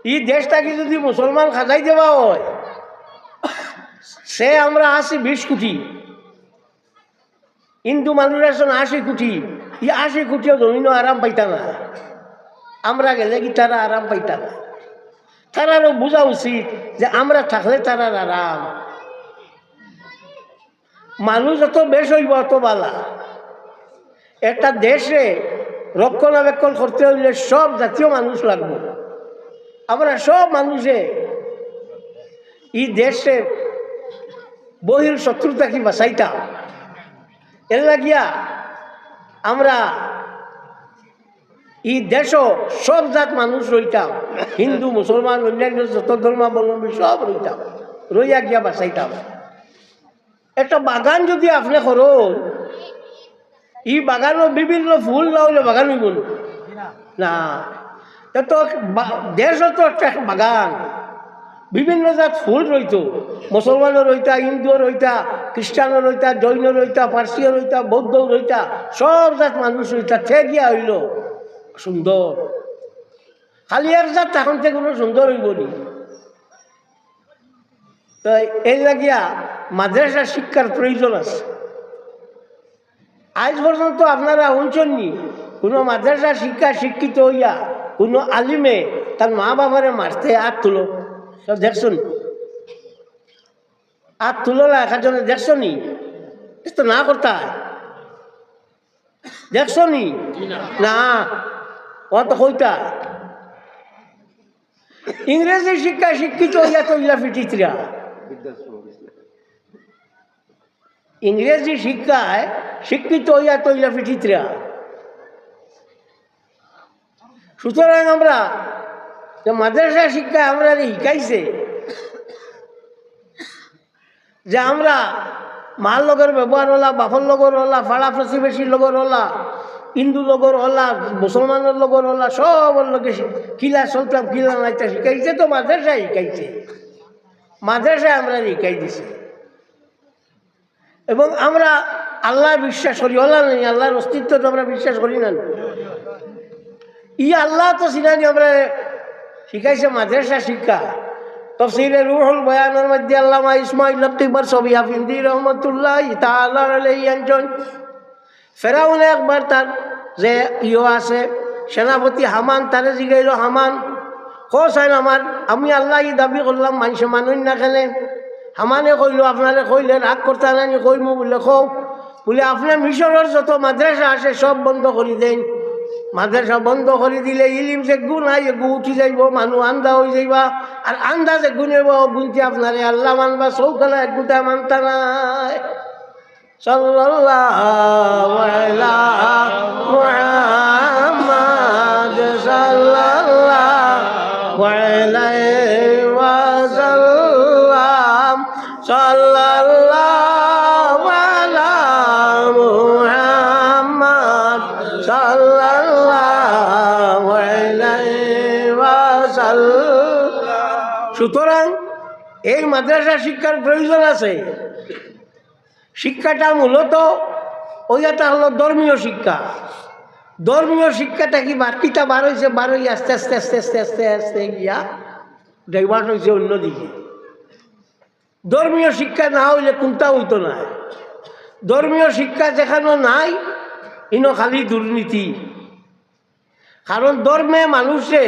এই দেশটাকে যদি মুসলমান খাজাই দেওয়া হয়, সে আমরা আছি 20 কোটি, হিন্দু মানুষ আছেন 80 কোটি। এই 80 কোটিও জমিনও আরাম পাইতা না, আমরা গেলে কি তারা আরাম পাইতা না। তারারও বোঝা উচিত যে আমরা থাকলে তারার আরাম। মানুষ যত বেশ হইব অত বালা। একটা দেশে রক্ষণাবেক্ষণ করতে হইলে সব জাতীয় মানুষ লাগবে। আমরা সব মানুষে এই দেশে বহির শত্রুতা কি বাঁচাইতাম, এর লাগিয়া আমরা এই দেশও সব জাত মানুষ রইতাম, হিন্দু মুসলমান অন্যান্য যত ধর্মাবলম্বী সব রইতাম, রইয়া গিয়া বাঁচাইতাম। একটা বাগান যদি আপনি করুন, এই বাগানও বিভিন্ন ফুল না হইলে বাগান হইব না। তো দেশও তো একটা বাগান, বিভিন্ন জাত ফুল রইত, মুসলমানও রইতা, হিন্দুও রইতা, খ্রিস্টানও রইতা, জৈন রইতা, পার্সিও রইতা, বৌদ্ধও রইতা, সব জাত মানুষ রইতা। থে গিয়া হইল সুন্দর। খালি এক জাত তখন থেকে কোনো সুন্দর হইব নি। তো এই লাগিয়া মাদ্রাসা শিক্ষার প্রয়োজন আছে। আজ পর্যন্ত আপনারা শুনছেননি কোনো মাদ্রাসা শিক্ষিত হইয়া কোনো আলিমে তার মা বাবারে মারতে হাত তুলো? সব দেখছনি? হাত তুলো না একজনে দেখছনি? তো না করতা দেখছনি না, ও তো কইতা ইংরেজি শিক্ষিত হইয়া তো ইলা ফিটিতরা। ইংরেজি শিক্ষায় শিক্ষিত হইয়া তো ইলা ফিটিতরা। সুতরাং আমরা মাদ্রাসা শিক্ষায় আমরা শিখাইছে যে আমরা মার লগের ব্যবহার হলা, বাপর লগর হলা, পাড়া প্রতিবেশীর লগর হলা, হিন্দু লগর হলা, মুসলমানের লগর হলা, সবর লগে কিলা চলতাম, কিলা নাইতা শিখাইছে। তো মাদ্রাসায় শিখাইছে, মাদ্রাসায় আমরা শিখাই দিছে। এবং আমরা আল্লাহ বিশ্বাস করি, আল্লাহ নেই, আল্লাহর অস্তিত্ব তো আমরা বিশ্বাস করি না। ই আল্লাহ তো চিনানি আমরা শিখাইছে মাদ্রাসা শিক্ষা। তফসিরে রুহুল বয়ানের মধ্যে আল্লামা ইসমাইল আকবর ছবি হাফিন্দি রহমতুল্লাহ তাআলা আলাইহি আনছেন, ফেরাউনে একবার তার যে আছে সেনাপতি হামান, তারে জিগাইল, হামান কোসাইন আমার, আমি আল্লাহ ই দাবি করলাম, মানুষে মানুষ না খেলে। হামানে কইল, আপনারে কইলে রাগ করতে নানি, কইমু বলে খো বলে আপনি মিশরের যত মাদ্রাসা আছে সব বন্ধ করে দেন। মাদ্রাসা বন্ধ করে দিলে ইলিম যে গুণ হয় এগু উঠি যাইব, মানুষ আন্দা হয়ে যাইবা। আর আন্দা যে গুণেব গুনতে আপনারে আল্লাহ মানবা, চৌকালা একগুটা মানতা নাই। সাল্লাল্লাহু আলা মুহাম্মাদ সাল্লাল্লাহু আলাইহি ওয়াসাল্লাম, সাল্লাল্লাহু আলা মুহাম্মাদ সাল্লাল্লাহু আলাইহি ওয়াসাল্লাম। সুতরাং এই মাদ্রাসা শিক্ষার প্রয়োজন আছে। শিক্ষাটা মূলত ওইটা হলো ধর্মীয় শিক্ষা। ধর্মীয় শিক্ষাটা কি বাকিটা বার হয়েছে, বার হয়ে আস্তে আস্তে আস্তে আস্তে আস্তে আস্তে গিয়া ডাইভার্ট হয়েছে অন্যদিকে। ধর্মীয় শিক্ষা না হইলে কোনটা হইতো না। ধর্মীয় শিক্ষা যেখানে নাই ইনো খালি দুর্নীতি। কারণ ধর্মে মানুষে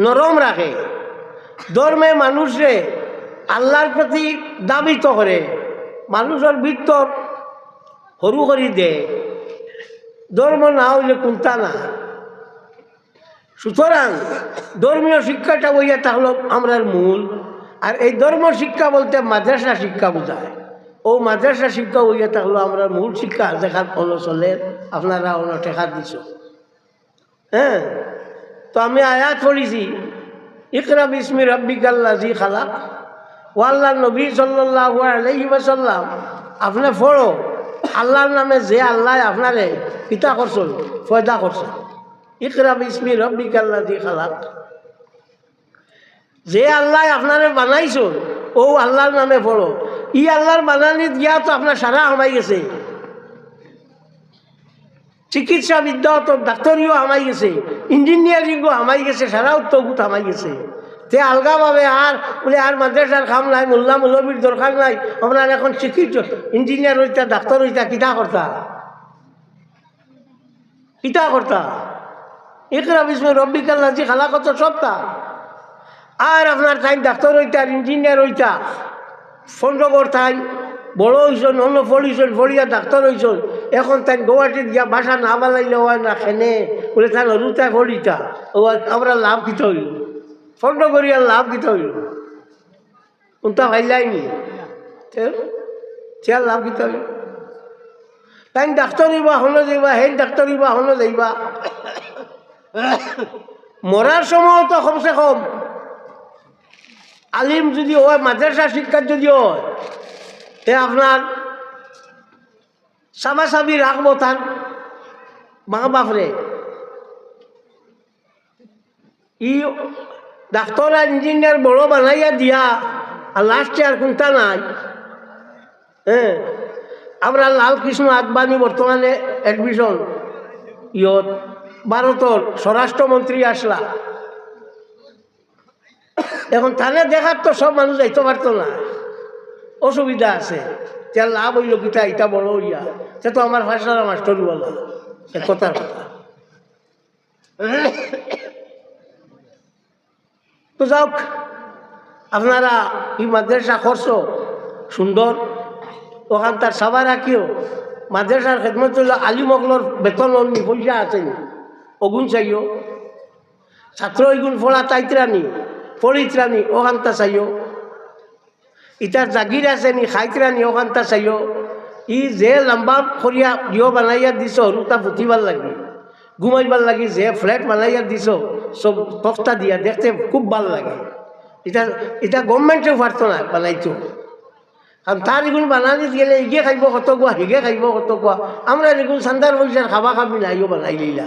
নরম রাখে, ধর্মে মানুষে আল্লাহর প্রতি দাবিত করে, মানুষের ভিতর সরু করে দেয়। ধর্ম না হইলে কোনটা না। সুতরাং ধর্মীয় শিক্ষাটা বইয়া তাহলে আমরার মূল। আর এই ধর্ম শিক্ষা বলতে মাদ্রাসা শিক্ষা বোঝায়। ও মাদ্রাসা শিক্ষা বইয়া তাহলে আমরা মূল শিক্ষা যেখান চলে আপনারা অন্য টেকা দিছ। হ্যাঁ, তো আমি আয়াত পড়েছি, ইকরা বিসমি রাব্বিকাল্লাযী খালাক। ও আল্লাহর নবী সাল্লাল্লাহু আলাইহি ওয়াসাল্লাম আপনি পড়ো, আল্লাহর নামে যে আল্লাহ আপনারে পিতা করছেন, ফয়দা করছেন। ইকরা বিসমি রাব্বিকাল্লাযী খালাক, যে আল্লাহ আপনারে বানাইছেন ও আল্লাহর নামে পড়ো। ই আল্লাহর বানানি দিয়া তো আপনার সারা হমাই গেছে। চিকিৎসা বিদ্যা তো ডাক্তারিও আমাই গেছে, ইঞ্জিনিয়ারিংও আমাই গেছে, সারা উত্তরগুত আমাই গেছে। তে আলগাভাবে আর বলে আর মাদ্রাসার কাম নাই, মোল্লা মৌলবীর দরকার নাই, আপনার এখন চিকিৎসা ইঞ্জিনিয়ার হইতা ডাক্তার হইতা কিতা করতা, কিতা করতা? ইকরা বিস্মি রব্বিকাল্লাযী খালাক তো সবটা। আর আপনার টাইম ডাক্তার হইতা আর ইঞ্জিনিয়ার হইতা পঞ্চগড় তাই বড় হয়েছেন, অন্য পড়িছেন, পড়িয়া ডাক্তার হয়েছেন। এখন তাই গুয়াহাটির গিয়া বাসা না বানাইলে হয় না, খেনে বলে তাই রুতা পড়িতা। ও আমরা লাভ কিতে হইল, ফন্ড করিয়া লাভ কিতে হইল, কোনটা ভাইলাইনি সে লাভ কিতে হইল। তাই ডাক্তার হইবা হনো যাইবা, হেন ডাক্তার হইবা হনো যাইবা। মরার সময় তো কমসে কম আলিম যদি হয়, মাদ্রাসা শিক্ষার যদি হয়, তে আপনার সাবাসাবি রাখবো তার মা বাপরে। ই ডাক্তার আর ইঞ্জিনিয়ার বড় বানাইয়া দিয়া আর লাস্টে আর কোনটা নাই। হ্যাঁ, আমরা লালকৃষ্ণ আদবানি বর্তমানে অ্যাডমিশন ইয়ত ভারতের স্বরাষ্ট্রমন্ত্রী আসলা। এখন থানে দেখার তো সব মানুষ যাইতে পারতো না, অসুবিধা আছে। তার লাভ হইল কিতা, ইটা বড় হইয়া সে তো আমার ভাষার মাস্টর বলা কথার কথা। তো যাওক, আপনারা এই মাদ্রাসা করছ সুন্দর, ওখান তার সবার রাখিও। মাদ্রাসার খেদমত হইল আলিমগলর বেতন অন্য পয়সা আছেন, অগুন চাইও। ছাত্র এগুন পড়া তাইতরানি পড়িতরানি ওখানটা চাইও। ইটার জাগির আছে নি খাইতরানি ওখানটা চাইও। ই যে লম্বা করিয়া দিও বানাইয়া দিছ সরুটা ফুটিবার লাগি, ঘুমাইবার লাগি যে ফ্ল্যাট বানাইয়া দিছ সব তক্তা দিয়া, দেখতে খুব ভাল লাগে। এটা এটা গভর্নমেন্টেও পারত না বানাইতো, কারণ তার এগুলো বানানি গেলে ইগে খাইব কত কোয়া, হিগে খাইব কত কোয়া। আমরা এগুলো সান্দার পয়সার খাবা খাবি নাইও বানাই লইলা।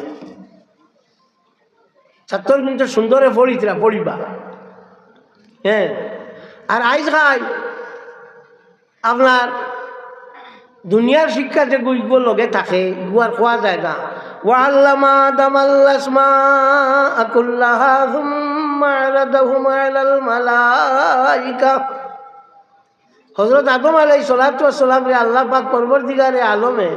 ছাত্র কিন্তু সুন্দরে পড়িতরা পড়িবা। হ্যাঁ, আর আইজ খাই আপনার দুনিয়ার শিক্ষা যে গুইগো লগে থাকে গুয়ার খোয়া যায় না। ওয়াল্লামা আদামাল আসমাআ কুল্লাহা সুম্মা আরাদাহুম আলাল মালাইকা। হযরত আদম আলাইহিস সালাতু ওয়াস সালাম রে আল্লাহ পাক পরবর্তীকারে আলমে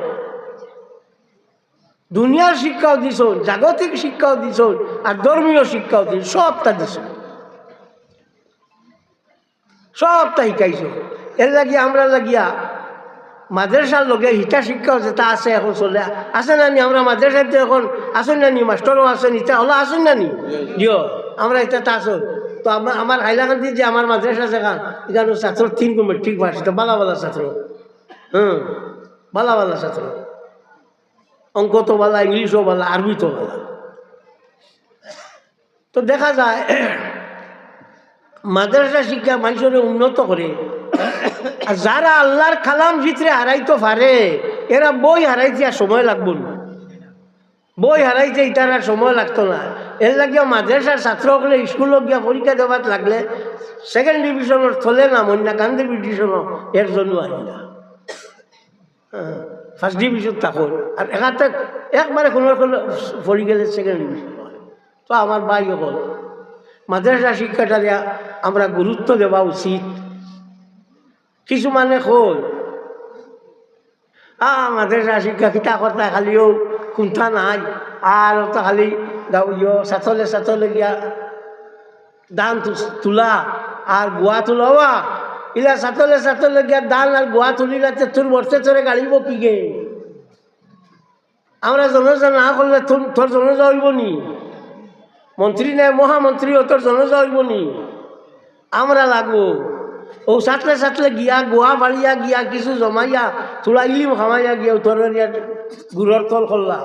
দুনিয়ার শিক্ষাও দিছ, জাগতিক শিক্ষাও দিছ, আর ধর্মীয় শিক্ষাও দিছ, সবটা দিছ, সবটা শিখাইছ। এর লাগিয়া আমরা লাগিয়া মাদ্রাসার লগে হিতা শিক্ষাও যেটা আছে এখন চলে আছে নানি। আমরা মাদ্রাসাতে এখন আসুন নানি, মাস্টারও আছেন, ইটা হলো আসুন নানি দিও আমরা এটা আসুন। তো আমার হাইলাকান্দি যে আমার মাদ্রাসা যেখান এখানে ছাত্র 3 গুণ ঠিক পারছে, তো বালা বালা ছাত্র। বালা বালা ছাত্র, অঙ্ক তো বালা, ইংলিশও বালা, আরবি তো বালা। তো দেখা যায় মাদ্রাসা শিক্ষা মানুষের উন্নত করে। আর যারা আল্লাহর কালাম ভিতরে হারাইতে পারে এরা বই হারাইতে আর সময় লাগবো না, বই হারাইতে এটার আর সময় লাগতো না। এর লাগিয়া মাদ্রাসার ছাত্র হলে স্কুলে গিয়া পরীক্ষা দেওয়ার লাগলে 2nd ডিভিশনের থলে না মন্যা গান্ধী ডিভিশনও এর জন্য আনি না, 1st ডিভিশন থাকুন। আর এখানে একবারে কোনো পড়ি গেলে 2nd ডিভিশন। তো আমার ভাই হল মাদ্রাসা শিক্ষাটা আমরা গুরুত্ব দেওয়া উচিত। কিছু মানে কই মাদ্রাসা শিক্ষা কিতা করতা খালিও কোনটা নাই, আর তো খালি ছাত্রলে গিয়া দান তোলা আর গুয়া তোলাওয়া। ইলা ছাত্রলে গিয়া দান আর গুয়া তুলিলা তোর বর্ষে তোরে গাড়িব কি গে। আমরা জনজা না করলে তোর জনজা হইব নি? মন্ত্রী নাই মহামন্ত্রী তোর জনজা হইব নি? আমরা লাগবো ও সাতলে গিয়া গোয়া বাড়িয়া গিয়া কিছু জমাইয়া তোলা ইলিম খামাইয়া গিয়া তোর গুড়র তল করলা।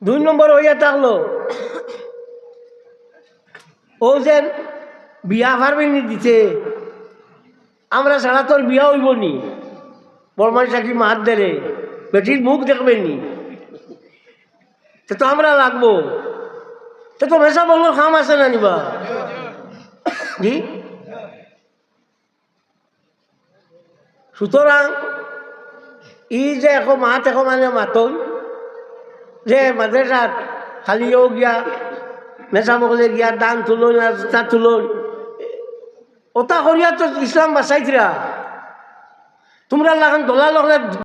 2 নম্বর হইয়া থাকলো ও যে বিয়া ফারবেনি দিতে, আমরা ছাড়া তোর বিয়া হইব নি? বরমান চাকরি মাত দেরে বেটির মুখ দেখবেন নি? তো আমরা লাগবো। তো মেসা বললো খাম আছে না নিবা জি। সুতরাং ই যে এখন মাত এখন মানে মাতই যে মাদ্রাসার খালিও গিয়া মেসা মকলে গিয়া দান তুলন আর তা তুলন ওটা করিয়া তো ইসলাম বাঁচাইছিরা তোমরা লাগান দোলা লখলে